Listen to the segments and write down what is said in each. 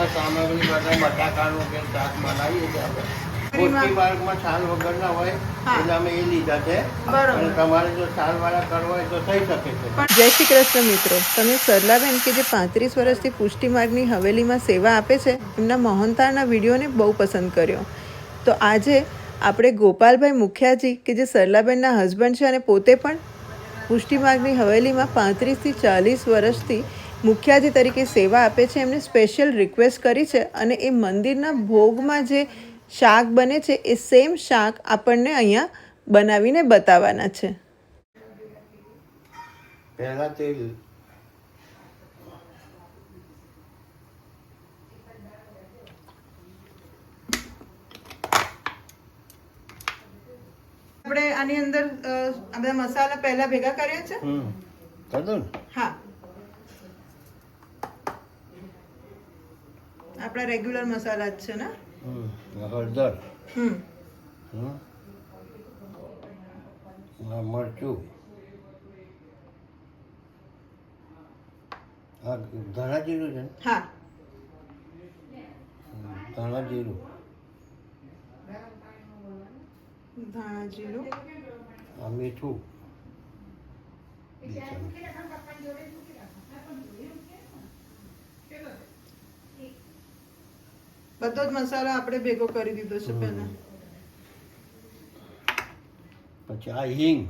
મંદિરમાં સામગ્રી માટે બટાકાનું કે શાક બનાવીએ છીએ આપણે. મોટી પાર્કમાં છાલ વગરના હોય એટલે અમે એ લીધા છે. અને તમારે જો છાલવાળા કરવા હોય તો થઈ શકે છે. જય શ્રી કૃષ્ણ મિત્રો, તમે સરલાબેન કે જે 35 વર્ષથી પુષ્ટિ માર્ગની હવેલીમાં સેવા આપે છે, એમના મોહનથાળના વિડીયોને બહુ પસંદ કર્યો. તો આજે આપણે ગોપાલભાઈ મુખિયાજી કે જે સરલાબેનના હસબન્ડ છે અને પોતે પણ પુષ્ટિ માર્ગની હવેલીમાં 35થી 40 વર્ષથી મુખિયાજી તરીકે સેવા આપે છે, એમને સ્પેશિયલ રિક્વેસ્ટ કરી છે અને એ મંદિરના ભોગમાં જે શાક બને છે એ સેમ શાક આપણને અહીંયા બનાવીને બતાવવાના છે. પહેલા તેલ આપણે આની અંદર આ બધા મસાલા પહેલા ભેગા કર્યા છે. કદું હા, આપણા રેગ્યુલર મસાલા જ છે ને. હળદર, મરચું, આ ધાણા જીરું છે ને. હા, ધાણા જીરું, ધાણા જીરું, આ મીઠું, બધો જ મસાલો આપણે ભેગો કરી દીધો છે પહેલા. પછી આ હિંગ,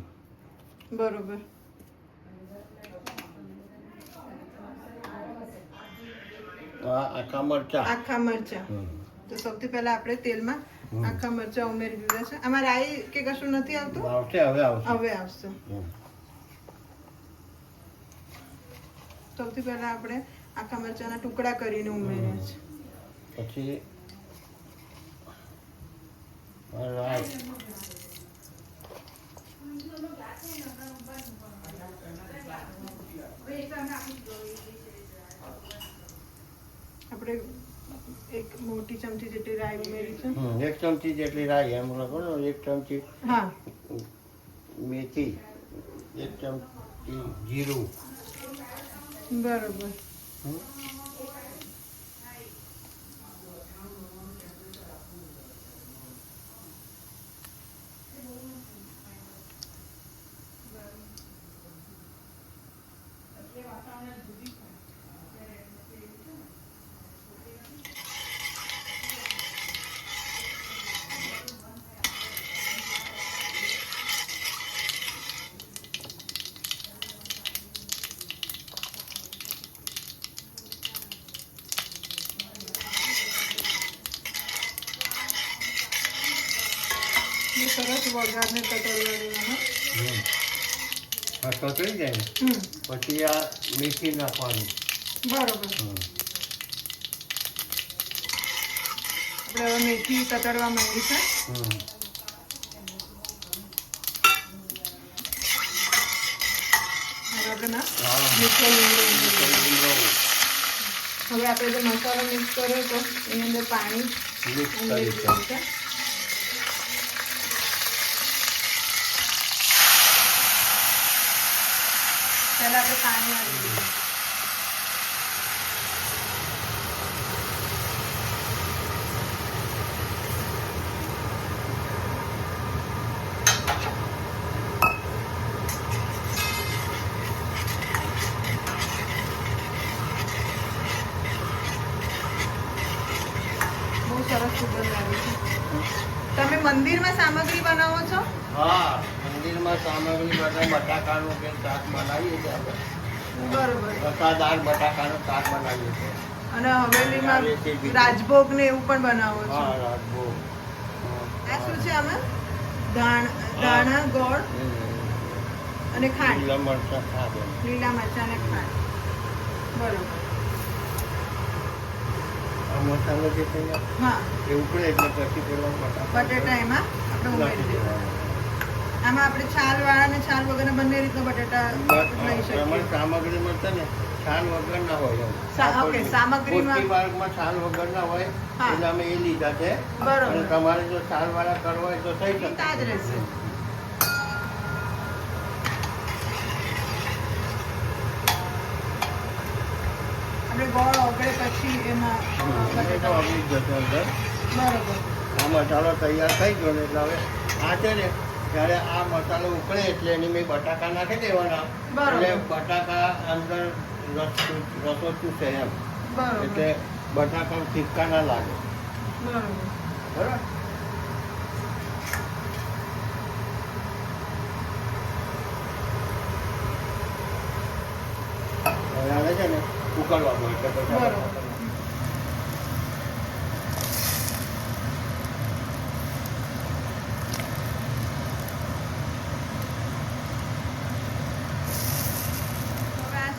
બરોબર. આ આખા મરચા. આખા મરચા. તો સૌથી પહેલા આપણે તેલમાં આખા મરચા ઉમેરી દીધા છે. આમાં રાઈ કે કશું નથી આવતું? આવશે, હવે આવશે. હવે આવશે. સૌથી પહેલા આપણે આખા મરચાના ટુકડા કરીને ઉમેર્યા છે. પછી રાઈ, આપણે એક મોટી ચમચી જેટલી રાઈ ઉમેરી છે. 1 ચમચી જેટલી રાઈ, એમ લખો ને. 1 ચમચી હા, મેથી, 1 ચમચી જીરું. બરોબર. સરસ વઘારને તતડવા દેવાનો. આ તતડી જાય ને પછી આ મેથી નાખવાની. બરોબર. આપણે હવે મેથી તતડવા માંડી છે. હવે આપણે મીઠો લીમડો ઉમેરીએ. હવે આપણે જે મસાલો મિક્સ કર્યો તો એની અંદર પાણી ઉમેરી દીધું છે. પહેલા આપણે પાણી નાખી દીધું. બહુ સરસ સુગંધ આવે છે. તમે મંદિરમાં સામગ્રી બનાવો છો? હા, મંદિરમાં સામગ્રી માટે બટાકાનું કે શાક બનાવીએ છીએ આપણે. બરોબર. રસાદાર બટાકાનું શાક બનાવીએ છીએ. અને હવેલીમાં રાજભોગ ને એવું પણ બનાવો છો? હા, રાજભોગ. આ શું છે આમાં? ધાણા, ગોળ અને ખાંડ. લીલા મરચાં, ખાંડ. લીલા મરચાં અને ખાંડ. બરોબર. આ મસાલો જે છે ને હા, એ ઉકળે એટલે પછી પેલા બટેટા એમાં આપણે ઉમેરી દેવાના. આમાં આપણે છાલ વાળા અને છાલ વગરના બંને રીતના બટેટા લઈ શકીએ. સામગ્રીમાં છે ને છાલ વગરના હોય. ઓકે, સામગ્રીમાં બાળકમાં છાલ વગરના હોય એટલે અમે એ લીધા છે. બરોબર. અને તમારે જો છાલ વાળા કરવા હોય તો થઈ શકે. તાજ રહેશે. આપણે ગોળ ઓગળે પછી એમાં ટમેટો આવી જશે અંદર. બરોબર. આ મસાલો તૈયાર થઈ ગયો ને એટલે હવે આ છે ને જ્યારે આ મસાલો ઉકળે એટલે એની મેં બટાકા નાખી દેવાના. એટલે બટાકા અંદર રસો ચૂસે એમ. એટલે બટાકા ફીકા ના લાગે. બરાબર. હવે આને છે ને ઉકળવાનું એટલે પછી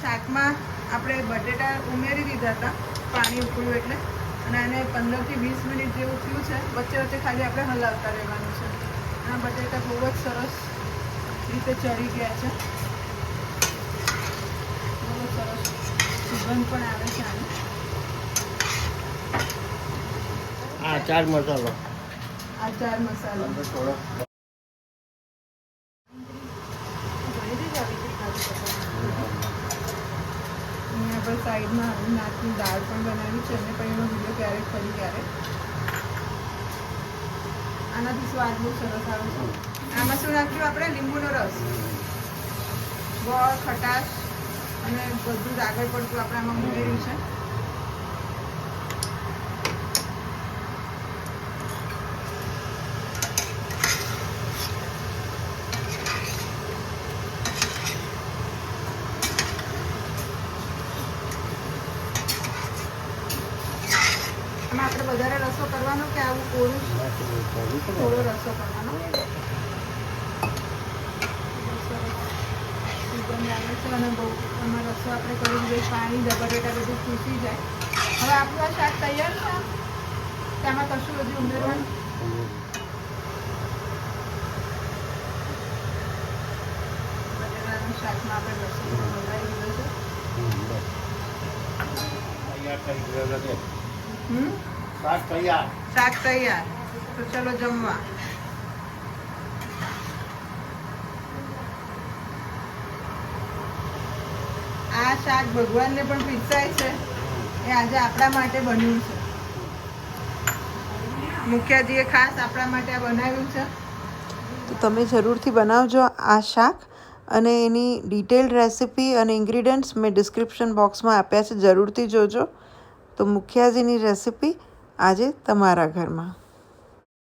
શાકમાં આપણે બટેટા ઉમેરી દીધા હતા પાણી ઉકળ્યું એટલે, અને આને 15 થી 20 મિનિટ જેવું થયું છે. વચ્ચે વચ્ચે ખાલી આપણે હલાવતા રહેવાનું છે. આ બટેટા બહુ જ સરસ રીતે ચડી ગયા છે. બહુ સરસ સુગંધ પણ આવે છે આની. આચાર મસાલો થોડો આપણે સાઈડમાં નાચની દાળ પણ બનાવી છે અને પછી એનો વિડીયો ક્યારેક ફરી ક્યારેક. આનાથી સ્વાદ બહુ સરસ આવે છે. આમાં શું નાખ્યું આપણે? લીંબુનો રસ, ગોળ, ખટાશ અને બધું જ આગળ પડતું આપણે આમાં ઉમેર્યું છે. આપણે વધારે રસો કરવાનો કે આવું કોરું? થોડો રસો કરવાનો. સુગંધ આવે છે અને બહુ એમાં રસો આપણે કરી દીધો. પાણી બટેટા બધું ચૂસી જાય. હવે આપણું આ શાક તૈયાર છે. તેમાં કશું બધું ઉમેરવાનું. બટેટાના શાકમાં આપણે રસો બનાવી દીધો છે. શાક તૈયાર. તો ચલો જમવા. આ શાક ભગવાનને પણ પીરસાય છે. એ આજે આપણા માટે બન્યું છે. મુખિયાજીએ ખાસ આપણા માટે આ બનાવ્યું છે. તો તમે જરૂરથી બનાવજો આ શાક, અને એની ડિટેલ્ડ રેસિપી અને ઇન્ગ્રીડિયન્ટ્સ મેં ડિસ્ક્રિપ્શન બોક્સમાં આપ્યા છે. જરૂરથી જોજો. તો મુખિયાજીની રેસિપી આજે તમારા ઘરમાં.